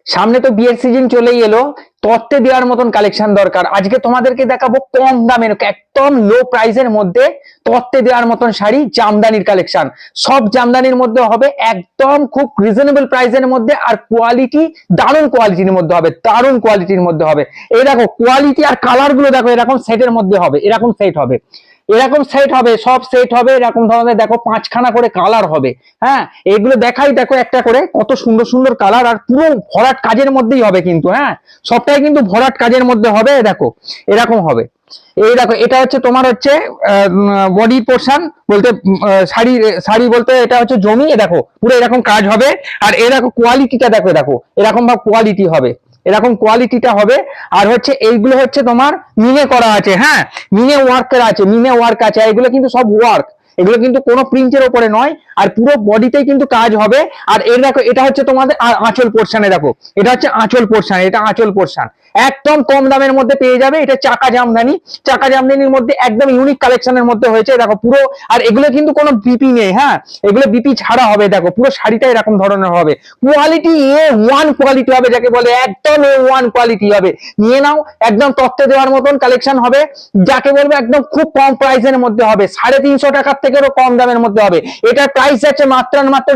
সামনে তো বিয়ের সিজন চলেই এলো, তত্ত্বে দেওয়ার মতন কালেকশন দরকার। আজকে তোমাদেরকে দেখাবো কম দামের একদম লো প্রাইসের মধ্যে তত্ত্বে দেওয়ার মতন শাড়ি, জামদানির কালেকশন। সব জামদানির মধ্যে হবে, একদম খুব রিজনেবল প্রাইসের মধ্যে, আর কোয়ালিটি দারুণ কোয়ালিটির মধ্যে হবে, দারুণ কোয়ালিটির মধ্যে হবে। এই দেখো কোয়ালিটি আর কালার গুলো দেখো, এরকম সেটের মধ্যে হবে, এরকম সেট হবে, এরকম সেট হবে, সব সেট হবে এরকম ধরনের। দেখো 5খানা করে কালার হবে। হ্যাঁ, এগুলো দেখাই, দেখো একটা করে কত সুন্দর সুন্দর কালার, আর পুরো ভরাট কাজের মধ্যেই হবে কিন্তু। হ্যাঁ, সবটাই কিন্তু ভরাট কাজের মধ্যে হবে। দেখো এরকম হবে। এই দেখো এটা হচ্ছে তোমার হচ্ছে বডি পোর্শন বলতে, শাড়ি শাড়ি বলতে এটা হচ্ছে জমি। দেখো পুরো এরকম কাজ হবে। আর এই দেখো কোয়ালিটিটা দেখো, দেখো এরকম ভাবে কোয়ালিটি হবে, এরকম কোয়ালিটিটা হবে। আর হচ্ছে এইগুলো হচ্ছে তোমার মিনে করা আছে। হ্যাঁ, মিনে ওয়ার্ক করা আছে, মিনে ওয়ার্ক আছে, এগুলো কিন্তু সব ওয়ার্ক, এগুলো কিন্তু কোনো প্রিন্টের ওপরে নয়। আর পুরো বডিতেই কিন্তু কাজ হবে। আর এর দেখো এটা হচ্ছে তোমাদের আঁচল পোর্শনে, দেখো এটা হচ্ছে আঁচল পোর্শন, এটা আঁচল পোর্শন। একদম কম দামের মধ্যে পেয়ে যাবে। এটা চাকা জামদানি, চাকা জামদানির মধ্যে একদম ইউনিক কালেকশনের মধ্যে হয়েছে। দেখো পুরো, আর এগুলো কিন্তু কোনো বিপি নেই। হ্যাঁ, এগুলো বিপি ছাড়া হবে। দেখো পুরো শাড়িটা এরকম ধরনের হবে, কোয়ালিটি A1 কোয়ালিটি হবে, যাকে বলে একদম A1 কোয়ালিটি হবে। নিয়ে নাও, একদম তত্ত্বে দেওয়ার মতন কালেকশন হবে, যাকে বলবো একদম খুব কম প্রাইসের মধ্যে হবে। 350 টাকার থেকেও কম দামের মধ্যে হবে। এটার প্রাইস আছে মাত্র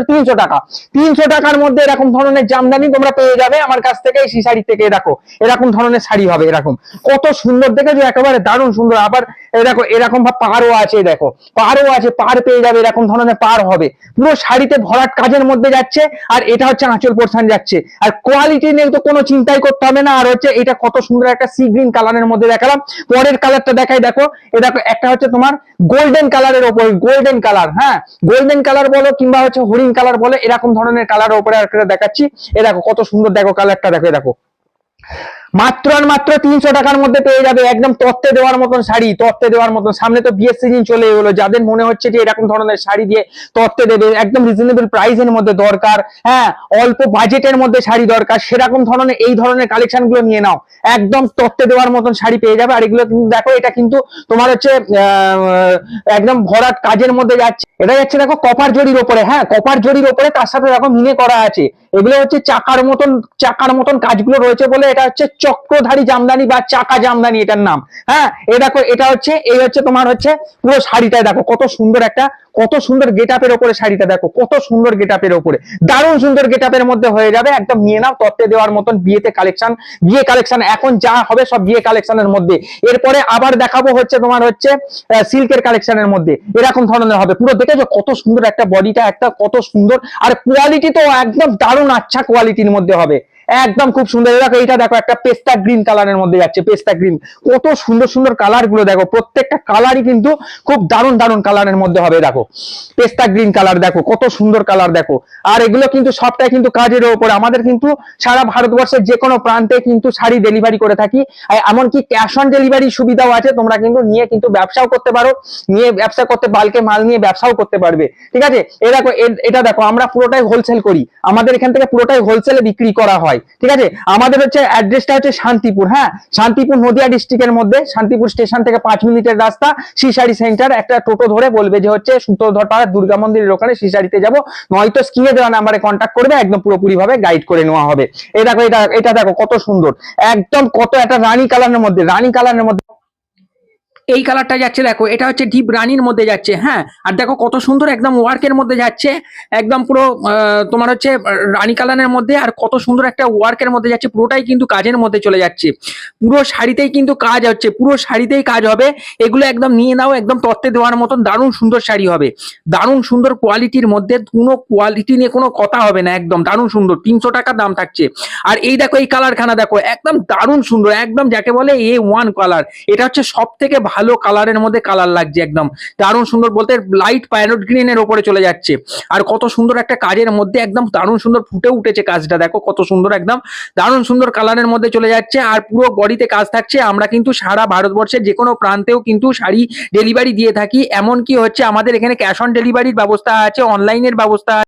300 টাকা। 300 টাকার মধ্যে এরকম ধরনের জামদানি তোমরা পেয়ে যাবে আমার কাছ থেকে। এই শাড়ি থেকে দেখো এরকম ধরনের শাড়ি হবে, এরকম কত সুন্দর দেখেছো, একেবারে দারুণ সুন্দর। আবার দেখো এরকম ভাবে পাড়ও আছে, দেখো পাড়ও আছে, পাড় পেয়ে যাবে, এরকম ধরনের পাড় হবে। পুরো শাড়িতে ভরাট কাজের মধ্যে যাচ্ছে। আর এটা হচ্ছে আঁচল পোর্শন যাচ্ছে। আর কোয়ালিটি নিয়ে তো কোনো চিন্তাই করতে হবে না। আর হচ্ছে এটা কত সুন্দর একটা সি গ্রিন কালারের মধ্যে দেখালাম। পরের কালারটা দেখাই, দেখো এ দেখো একটা হচ্ছে তোমার গোল্ডেন কালারের ওপর, গোল্ডেন কালার। হ্যাঁ, গোল্ডেন কালার বলো কিংবা হচ্ছে হরিণ কালার বলো, এরকম ধরনের কালারের উপরে একটা দেখাচ্ছি। এ দেখো কত সুন্দর, দেখো কালারটা দেখো, দেখো মাত্র আর মাত্র 300 টাকার মধ্যে পেয়ে যাবে একদম তত্ত্বে দেওয়ার মতন শাড়ি, তত্ত্বে দেওয়ার মতন। সামনে তো বিয়ের সিজন চলে এলো, যাদের মনে হচ্ছে যে এরকম ধরনের শাড়ি দিয়ে তত্ত্বে দেবে, একদম রিজনেবল প্রাইসের মধ্যে দরকার, হ্যাঁ অল্প বাজেটের মধ্যে শাড়ি দরকার, সেরকম ধরনের এই ধরনের কালেকশন গুলো নিয়ে নাও। একদম তত্ত্বে দেওয়ার মতন শাড়ি পেয়ে যাবে। আর এগুলো কিন্তু দেখো, এটা কিন্তু তোমার হচ্ছে একদম ভরাট কাজের মধ্যে যাচ্ছে। এটা যাচ্ছে দেখো কপার জরির ওপরে। হ্যাঁ, কপার জরির ওপরে, তার সাথে দেখো মিনে করা আছে। এগুলো হচ্ছে চাকার মতন, চাকার মতন কাজগুলো রয়েছে বলে এটা হচ্ছে চক্রধারী জামদানি বা চাকা জামদানি এটার নাম। হ্যাঁ, এই দেখো এটা হচ্ছে, এই হচ্ছে তোমার হচ্ছে পুরো শাড়িটা দেখো কত সুন্দর একটা, কত সুন্দর গেটআপের ওপরে শাড়িটা দেখো, কত সুন্দর গেটআপের ওপরে, দারুণ সুন্দর গেটআপের মধ্যে হয়ে যাবে। একদম নিয়ে নাও, তত্ত্বে দেওয়ার মতন বিয়েতে কালেকশন, বিয়ে কালেকশন এখন যা হবে সব বিয়ে কালেকশনের মধ্যে। এরপরে আবার দেখাবো হচ্ছে তোমার হচ্ছে সিল্কের কালেকশনের মধ্যে, এরকম ধরনের হবে। পুরো দেখেছো কত সুন্দর একটা বডিটা, একটা কত সুন্দর। আর কোয়ালিটি তো একদম দারুণ আচ্ছা কোয়ালিটির মধ্যে হবে, একদম খুব সুন্দর। দেখো এটা দেখো একটা পেস্তা গ্রিন কালারের মধ্যে যাচ্ছে, পেস্তা গ্রিন। কত সুন্দর সুন্দর কালার গুলো দেখো, প্রত্যেকটা কালারই কিন্তু খুব দারুণ দারুণ কালারের মধ্যে হবে। দেখো পেস্তা গ্রিন কালার, দেখো কত সুন্দর কালার দেখো। আর এগুলো কিন্তু সবটাই কিন্তু কাজের উপরে। আমাদের কিন্তু সারা ভারতবর্ষের যে কোনো প্রান্তে কিন্তু শাড়ি ডেলিভারি করে থাকি। এমনকি ক্যাশ অন ডেলিভারি সুবিধাও আছে, তোমরা কিন্তু নিয়ে কিন্তু ব্যবসাও করতে পারো, নিয়ে ব্যবসা করতে, বালকে মাল নিয়ে ব্যবসাও করতে পারবে। ঠিক আছে, এ দেখো এটা দেখো, আমরা পুরোটাই হোলসেল করি, আমাদের এখান থেকে পুরোটাই হোলসেলে বিক্রি করা হয়। ঠিক আছে, আমাদের হচ্ছে অ্যাড্রেসটা হচ্ছে শান্তিপুর। হ্যাঁ, শান্তিপুর নদিয়া ডিস্ট্রিক্টের মধ্যে, শান্তিপুর স্টেশন থেকে 5 মিনিটের রাস্তা। শ্রীশাড়ি সেন্টার, একটা টোটো ধরে বলবে যে হচ্ছে সূত্রধরপাড়া দুর্গা মন্দিরের ওখানে শ্রীশাড়িতে যাবো, নয়তো স্ক্রিনে দেওয়া নাম্বারে কন্ট্যাক্ট করবে, একদম পুরোপুরি ভাবে গাইড করে নেওয়া হবে। এই দেখো এটা দেখো কত সুন্দর, একদম কত একটা রানী কালারের মধ্যে, রানী কালারের মধ্যে এই কালারটা যাচ্ছে। দেখো এটা হচ্ছে ডিপ রানির মধ্যে যাচ্ছে। হ্যাঁ, আর দেখো কত সুন্দর একদম ওয়ার্কের মধ্যে যাচ্ছে, একদম পুরো তোমার হচ্ছে রানী কালারের মধ্যে। আর কত সুন্দর একটা ওয়ার্কের মধ্যে যাচ্ছে, পুরোটাই কিন্তু কাজের মধ্যে চলে যাচ্ছে। পুরো শাড়িতেই কিন্তু কাজ হচ্ছে, পুরো শাড়িতেই কাজ হবে। এগুলো একদম নিয়ে নাও, একদম তত্ত্বে দেওয়ার মতন দারুণ সুন্দর শাড়ি হবে, দারুণ সুন্দর কোয়ালিটির মধ্যে, কোনো কোয়ালিটি নিয়ে কোনো কথা হবে না, একদম দারুণ সুন্দর। 300 টাকা দাম থাকছে। আর এই দেখো এই কালারখানা দেখো, একদম দারুণ সুন্দর, একদম যাকে বলে A1 কালার। এটা হচ্ছে সব থেকে ভালো কালারের মধ্যে কালার লাগছে, একদম দারুণ সুন্দর, বলতে লাইট প্যারট গ্রিনের ওপরে চলে যাচ্ছে। আর কত সুন্দর একটা কাজের মধ্যে, একদম দারুণ সুন্দর ফুটে উঠেছে কাজটা, দেখো কত সুন্দর, একদম দারুণ সুন্দর কালারের মধ্যে চলে যাচ্ছে। আর পুরো বডিতে কাজ থাকছে। আমরা কিন্তু সারা ভারতবর্ষের যে কোনো প্রান্তেও কিন্তু শাড়ি ডেলিভারি দিয়ে থাকি। এমনকি হচ্ছে আমাদের এখানে ক্যাশ অন ডেলিভারির ব্যবস্থা আছে, অনলাইনের ব্যবস্থা আছে।